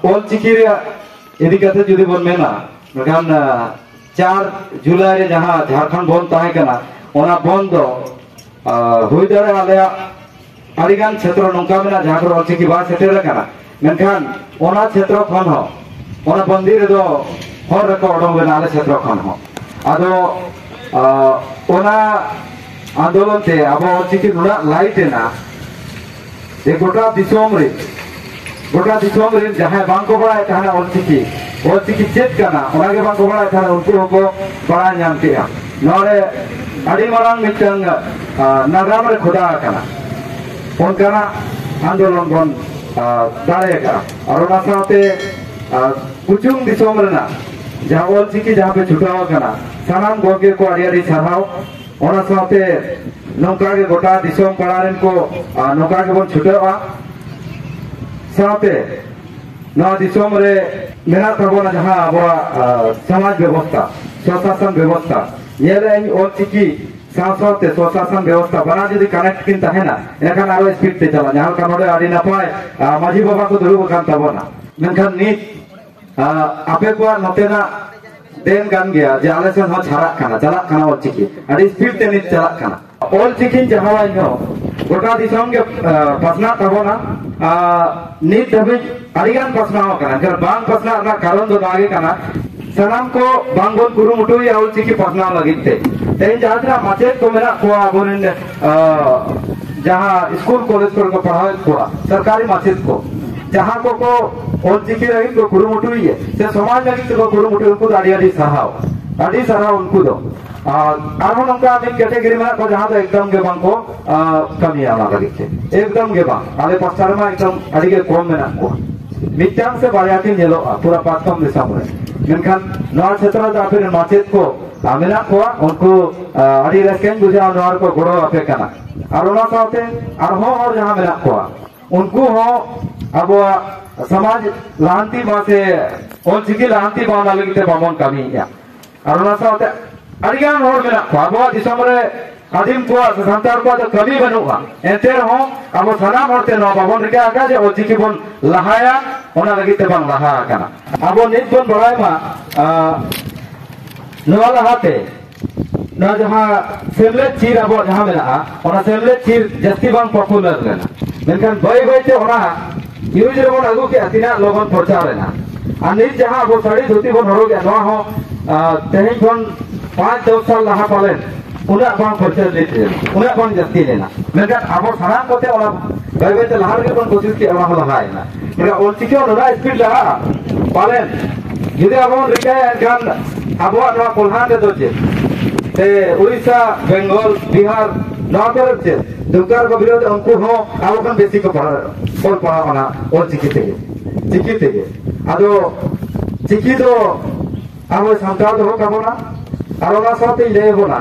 All Chikiria Idikata Judibon Mena, Magan 4 July Jaha, Jharkhand Bon Tahekana, Ona Bondo, Huidara Alea, Arigan Chetro Nunkamina, Jahar All Chikiba Seterakana, Menkan, Ona Chetro Konho, Ona Bondido, Horrecord when Ale Chetro Konho. Ado Ona Andolante, about Chikina Lightena, the Gota Disomri. गोटा दिसोम रे जहां बांको बड़ा थाना Ol Chiki check करना ओनागे बांको बड़ा थाना उनको को बड़ा नाम किया नोरे अड़ी मारांग मिटंग नागाम रे खुदा करना उनका आंदोलन बन दाड़ेगा और ओना साथे कुचुंग दिसोम रे ना जहां ओलचिकी जहां पे छुटावा करना सनाम गोगे को अड़ी छाड़ाओ ओना साथे नौका के गोटा दिसोम पड़ारेन को नौका के बन छुटावा साथे नवा दिसोम रे मेना तबोना जहां अबवा समाज व्यवस्था स्वशासन व्यवस्था येले ओलचिकी साथे स्वशासन व्यवस्था बना जदि कनेक्ट किन तहेना एखान आरो स्पीड ते चला जहां का नोडे आडी नपाय माझी बाबा को दुरुब कान तबोना मेनखान नित आपे को नतेना देन गान गया जे आलेसन हो छाड़ा खाना चला खाना ओलचिकी आडी स्पीड ते नित चला खाना ओलचिकी जहां वाइनो गोटा दिसोम के पसना तबोना नीत धबे अरिगान पसनाव कना जर बांग पसना ना कारण दो आगे कना सनाम को बांगोन कुरुमुटु या ओलचिकी पसनाव लगिते तेन जात्रा माचेत को मेरा को आबोन जहां स्कूल कॉलेज को पढ़ावे को सरकारी माचेत को जहां को ओलचिकी रही को कुरुमुटु ये से समाज लगित को कुरुमुटु उनको आड़ी सराव उनको दो आरो नंका दिन कैटेगरी में को जहां तो एकदम के बांको कमी आना लगिते एकदम के बांग आले पस्तार में एकदम अड़ी के कम में ना को मिटांग से बारियाती नेलो पूरा पातकम दिसम रे मेनखान नवा क्षेत्र दा फिर माचेत को आमेना को उनको अड़ी रस्केन बुझा नवार को गोड़ो अपे कना आरो ना साथे आरो और जहां मेना को उनको हो अब समाज लांती बा से ओलचिकी लांती बा लगिते बामन कमी या आरो ना साथे अरिगान होर मेना को अब दिसम रे आदिम को संतार को कमी बनुआ एते रहो अब सनाम होते न बाबन रिका का जे ओलचिकी बन लहाया ओना लगिते बन लहा कना अब नित बन बड़ाय मा नवा लहाते न जहां सेमले चीर अब जहां मेना ओना सेमले चीर जस्ती बन पॉपुलर लेना मेनखान बय बयते ओना यूज रे बन अगु के अतिना लोगन प्रचार लेना आ नित जहां अब साड़ी धोती बन हरो के नवा हो तेही बन 5-10 साल लहा पालेन उना बांग प्रचार लेते उना बांग जस्ती लेना मेनखान अब सनाम कोते ओना बय बयते लहार के बन कोशिश के ओना लहायना मेरा ओलचिकी ओना स्पीड लहा पालेन यदि अब रिकाय गान अब नवा कोल्हान रे दोचे ते उड़ीसा बेंगल बिहार नवा करे छे दुकार को विरोध उनको हो अब कन बेसी को पढ़ा ओना ओलचिकी ते आदो चिकी दो अब संताल दो काबोना आरोना साथे ले बोना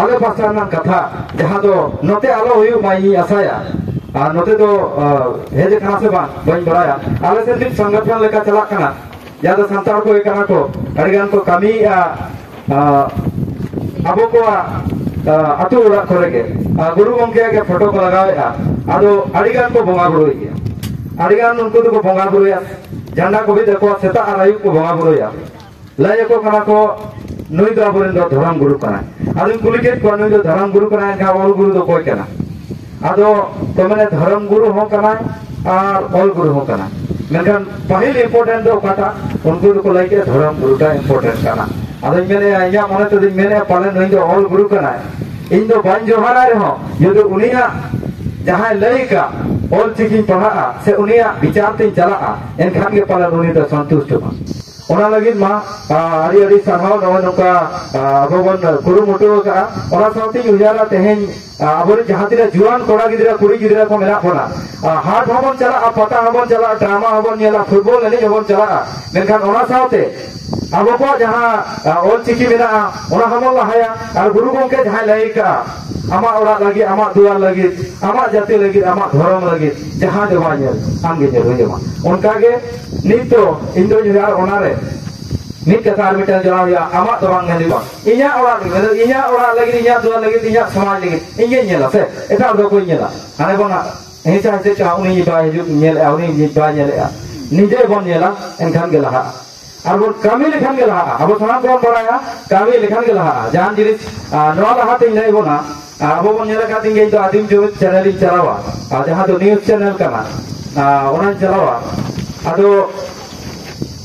आले पासाना कथा जहां दो नोते आलो हुयु माई आसाया नोते दो हेजे खाना से बन बड़ाया आले से दिन संगठन लेका चला कना या तो संताल को एकना को अरिगान को कमी अबो को अतु उड़ा करेगे गुरु गंगे के फोटो को लगाया आदो अरिगान को बोंगा बुरोया अरिगान उनको तो बोंगा बुरोया झंडा को भी देखो सेता आरायु को बोंगा बुरोया लय को कना को नुई दो अबोरेन दो धरम गुरु कना आदो कुलिकेट को नुई दो धरम गुरु कना का ओल गुरु दो कोई कना आदो तो मैंने धरम गुरु हो कना और ओल गुरु हो कना मेनखान पहले इंपोर्टेंट दो काटा उनको को लगे धरम गुरु का इंपोर्टेंट कना आदो मैंने या माने तो मैंने पाले नुई दो ओल गुरु कना इन दो बन जोहाना रे हो यदि उनिया जहां लयका ओलचिकी पढ़ा से उनिया विचार ते चला एनखान के पाले उनी तो संतुष्ट हो ओना लगिन मा आरी सरहाव नवा नोका अबोबन कुरुमुटु का ओना साथी उजाला तेहेन अबोरे जहातिरा जुआन कोड़ा गिदरा कुड़ी गिदरा को मेना कोना हाट हबन चला पता हबन चला ड्रामा हबन नेला फुटबॉल एने हबन चला मेनखान ओना साथे अबो को जहां ओलचिकी मेना ओना हमन लहाया और गुरु गंगे जहां लयका आमा ओरा लगी आमा दुआर लगी आमा जाति लगी आमा धर्म लगी जहां देवा नेल आमगे जेरो जेमा उनका के नितो इंदो जुगार ओनारे नित कतार मिटल जरा या आमा तो बांग नेली बा इया ओरा लगी इया दुआर लगी इया समाज लगी इया नेला से एटा दो को नेला हाने बना हिसा से चाउनी बा हिजु नेल आउनी बा नेल निजे बन नेला एनखान गे लहा और बन कमी लेखान गे लहा अब सानाम को बड़ाया कमी लेखान गे लहा जहां जिनिस नवा लहा ते लय बोना अब बन नेला का तिंगे तो आदिम जो चैनल चलावा जहां तो न्यूज़ चैनल कना ओना चलावा अदो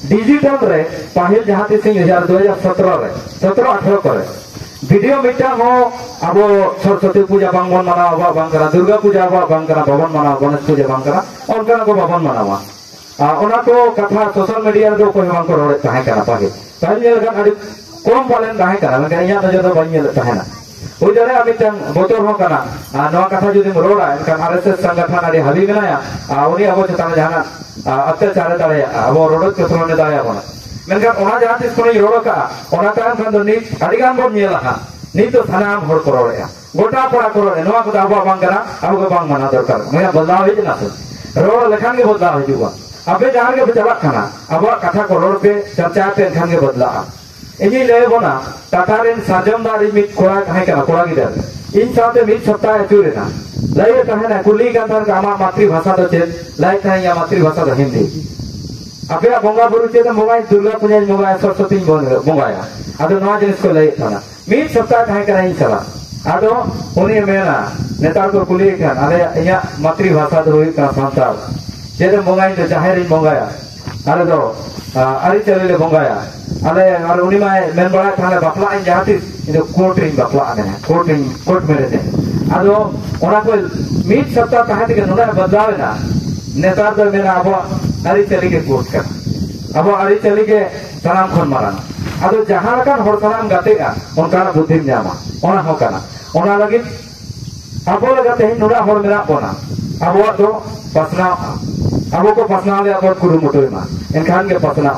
डिजिटल रे पाहिल जहां ते सिंह 2017 रे 17-18 करे वीडियो मिटा हो अब सरस्वती पूजा बांग बन मनावा बांग करा दुर्गा पूजा बांग करा भवन मनावा गणेश पूजा बांग करा और को भवन मनावा ओना को कथा सोशल मीडिया रे को बांग को रोड़े ताहे करा पाहिल नेल का अड़ी कम पालन ताहे करा लगे इया नजर दो बांग नेल ताहे ना हो जरे अभी तंग बोतोर हो कना नवा कथा जुदी रोड़ा एनखान आरएसएस संगठन अड़ी हाबी मेनाया उनी अब चेतान जहाना अत्याचार दाड़े अब रोड चतुरने दाड़े बना मेनखान ओना जहां तिस कोनी रोड़ का ओना तान खान दो नित अडिगान बन नेला हा नित तो सानाम हर को रोड़या गोटा पड़ा को रोड़े नवा को अब बांग करा अब को बांग मना दरकार मैं बदलाव हिज ना रोड़ लेखान के बदलाव हिजुआ अबे जहां के चला खाना अब कथा को रोड़ पे चर्चा पे एनखान के बदला इनी लय बना टाटारेन साजम दारी मित कोड़ा ताहे कना कोड़ा गिदर इन साथे मित सप्ताह चुरेना लय ताहे ना कुली का तर आमा मातृभाषा दो चेत लय ताहे या मातृभाषा दो हिंदी अबे बोंगा बुरु चेत मोबाइल दुर्गा पूजा मोबाइल सरस्वती बोंगाया अदो नवा जिनिस को लय थाना मित सप्ताह ताहे कना इन चला अदो उनी मेना नेता को कुली खान अरे या मातृभाषा दो हुई का सांताल चेत बोंगाई तो जाहिर इन बोंगाया अरे दो अरे चले बोंगाया अरे और उनी में मेन बड़ा थाने बापला इन जहातिस इन कोर्ट रिंग बापला आने कोर्ट में रहते अदो ओना को मित सप्ताह ताहे के नोना बदलाव ना नेता दो मेना अब अरे चली के कोर्ट का अब अरे चली के सलाम खन माराना अदो जहां लकान हर सलाम गातेगा उनका बुद्धि ᱧᱟᱢᱟ ओना हो काना ओना लगी अब लगाते हैं नोना हर मेरा बोना अब तो पसना अब को पसना ले अब कुरुमुटोय मा एनखान के पसना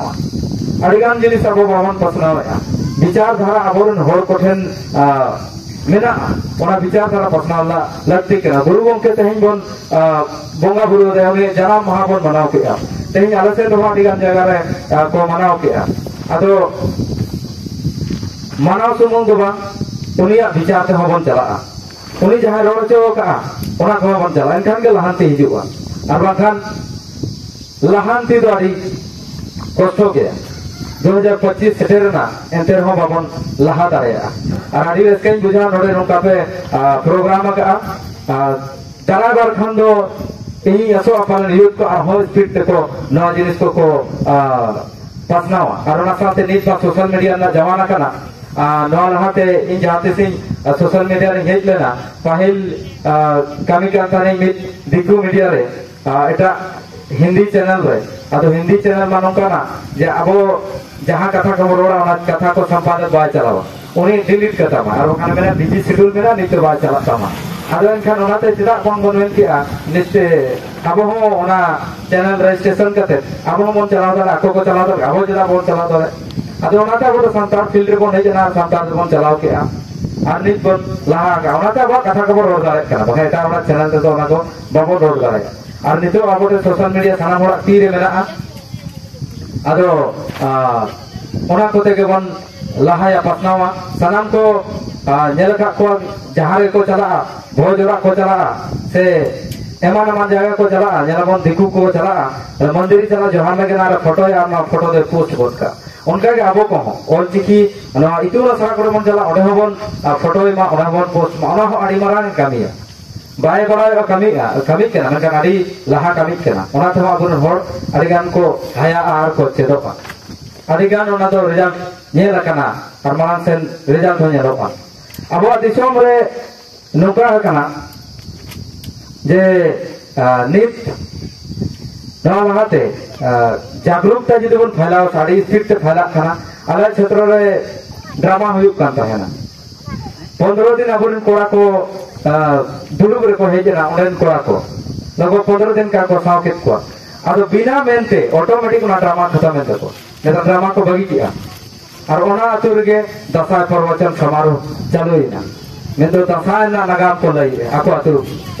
अड़िगान जिनिस अब बाबन पसनावेआ विचारधारा अबोरन हर कोठेन मेना ओना विचारधारा पसनावला लगती कना गुरु गंके तेहिन बन बोंगा बुरु रे उनी जनाम महाबन मनाव केआ तेहिन आलसे दो अड़िगान जगह रे को मनाव केआ अदो मनाव सुमुंग दो बा उनिया विचार ते हबन चला उनी जहां रोड चो का ओना को बन चला एनखान के लहानती हिजुआ और बाखान लहानती दो अड़ी कष्ट के 2025 सेटेरना एंते हो बाबन लहा दाड़ेया और आड़ी रस्केन बुझा नोडे नोका पे प्रोग्राम का दरागर खान दो इ असो अपन यूथ को हो स्पीड ते को नवा जिनिस को पसनावा और ना साथे नीत सोशल मीडिया ना जमाना कना नवा लहाते इन जाते सिंह सोशल मीडिया रे हेज लेना पहिल कमी करता नहीं मित दिकु मीडिया रे एटा हिंदी चैनल रे अदो हिंदी चैनल मानो कना जे अब जहां कथा को रोड़ा ओना कथा को संपादक बाय चलावा उनी डिलीट करता मा और खान मेना बिजी शेड्यूल मेना नित बाय चलाता मा अदो एनखान ओनाते चिदा कोन बनवेन किया निश्चय अब हो ओना चैनल रजिस्ट्रेशन करते अब हो मन चलाव दा आको को चलाव दा अब चिदा बोन चलाव दा अदो ओनाते अब संतार फील्ड रे को नहीं जना संतार बोन चलाव किया और नित बन लहा का ओनाते अब कथा को रोड़ दारे कना बखा एटा ओना चैनल ते तो ओना को बाबो रोड़ दारे और नितो अब सोशल मीडिया थाना होड़ा तीरे मेना अदो ओना कोते के बन लहाया पसनावा सनाम को नेल का को जहां को चला भोजरा को चला से एमान एमान जगह को चला जेना बन दिकु को चला मंदिर चला जहां में ना फोटो या ना फोटो दे पोस्ट बोत का उनका के आबो को ऑल चिकी ना इतुरा सरा को मन चला ओडे बन फोटो मा ओडे बन पोस्ट मा ओना हो आड़ी मारान कामिया बाय बड़ा कमी केना मेनखान आड़ी लहा कमी केना ओना थे आबुन हर अड़िगान को हाया आर को चेदोपा अड़िगान ओना दो रिजल्ट नेल कना और मानन सेन रिजल्ट हो नेलोपा अब दिसोम रे नोका कना जे नित नवा लहाते जागरूकता जुदी बन फैलाव साड़ी स्पीड ते फैला खाना अलग क्षेत्र रे ड्रामा हुयुक कान ताहेना 15 दिन अबुन कोड़ा को दुड़ुब रे को हेजना ओंडेन कोड़ा को लगभग 15 दिन का को साव केत को अदो बिना मेनते ऑटोमेटिक ना ड्रामा खत्म में देखो नेता ड्रामा को बगी किया और ओना अतुर के दसाय प्रवचन समारोह चालू हिना मेन तो दसाय ना नगाम को लई आको अतुर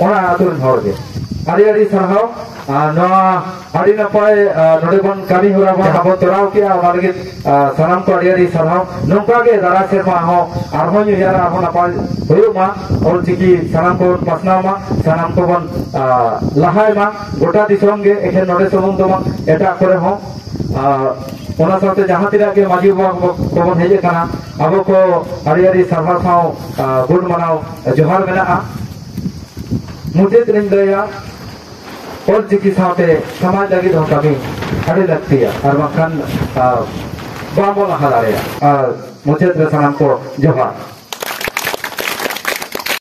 ओना अतुर हर के ᱟᱹᱰᱤ ᱟᱹᱰᱤ ᱥᱟᱨᱦᱟᱣ ᱱᱚᱣᱟ ᱟᱹᱰᱤ ᱱᱟᱯᱟᱭ ᱱᱚᱰᱮ ᱵᱚᱱ ᱠᱟᱹᱢᱤ ᱦᱚᱨᱟ ᱵᱚᱱ ᱟᱵᱚ ᱛᱚᱨᱟᱣ ᱠᱮᱜᱼᱟ ᱚᱱᱟ ᱞᱟᱹᱜᱤᱫ ᱥᱟᱱᱟᱢ ᱠᱚ ᱟᱹᱰᱤ ᱟᱹᱰᱤ ᱥᱟᱨᱦᱟᱣ ᱱᱚᱝᱠᱟ ᱜᱮ ᱫᱟᱨᱟᱭ ᱥᱮᱨᱢᱟ ᱦᱚᱸ ᱟᱨᱦᱚᱸ ᱧᱩ ᱩᱭᱦᱟᱹᱨᱟ ᱟᱨᱦᱚᱸ ᱱᱟᱯᱟᱭ ᱦᱩᱭᱩᱜ ᱢᱟ ᱚᱞᱪᱤᱠᱤ ᱥᱟᱱᱟᱢ ᱠᱚᱵᱚᱱ ᱯᱟᱥᱱᱟᱣ ᱢᱟ ᱥᱟᱱᱟᱢ ᱠᱚᱵᱚᱱ ᱞᱟᱦᱟᱭ ᱢᱟ ᱜᱚᱴᱟ ᱫᱤᱥᱚᱢ ᱜᱮ ᱮᱠᱷᱮᱱ ᱱᱚᱰᱮ ᱥᱩᱢᱩᱝ ᱫᱚ ᱵᱟᱝ ᱮᱴᱟᱜ ᱠᱚᱨᱮ ᱦᱚᱸ ᱚᱱᱟ ᱥᱟᱶᱛᱮ ᱡᱟᱦᱟᱸ ᱛᱤᱱᱟᱹᱜ ᱜᱮ ᱢᱟᱹᱡᱷᱤ ᱵᱟᱵᱟ ᱠᱚᱵᱚᱱ ᱦᱮᱡ ᱟᱠᱟᱱᱟ ᱟᱵᱚ ko ᱟᱹᱰᱤ ᱟᱹᱰᱤ ᱥᱟᱨᱦᱟᱣ ᱥᱟᱶ ᱜᱩᱰ ᱢᱟᱱᱟᱣ ᱡᱚᱦᱟᱨ ᱢᱮᱱᱟᱜᱼᱟ ᱢᱩᱪᱟᱹᱫ ᱨᱤᱧ ᱞᱟᱹᱭᱟ ᱚᱞᱪᱤᱠᱤ ᱥᱟᱶᱛᱮ ᱥᱚᱢᱟᱡᱽ ᱞᱟᱹᱜᱤᱫ ᱦᱚᱸ ᱠᱟᱹᱢᱤ ᱟᱹᱰᱤ ᱞᱟᱹᱠᱛᱤᱭᱟ ᱟᱨ ᱵᱟᱝᱠᱷᱟᱱ ᱵᱟᱵᱚᱱ ᱞᱟᱦᱟ ᱫᱟᱲᱮᱭᱟᱜᱼᱟ ᱟᱨ ᱢᱩᱪᱟᱹᱫ ᱨᱮ ᱥᱟᱱᱟᱢ ᱠᱚ ᱡᱚᱦᱟᱨ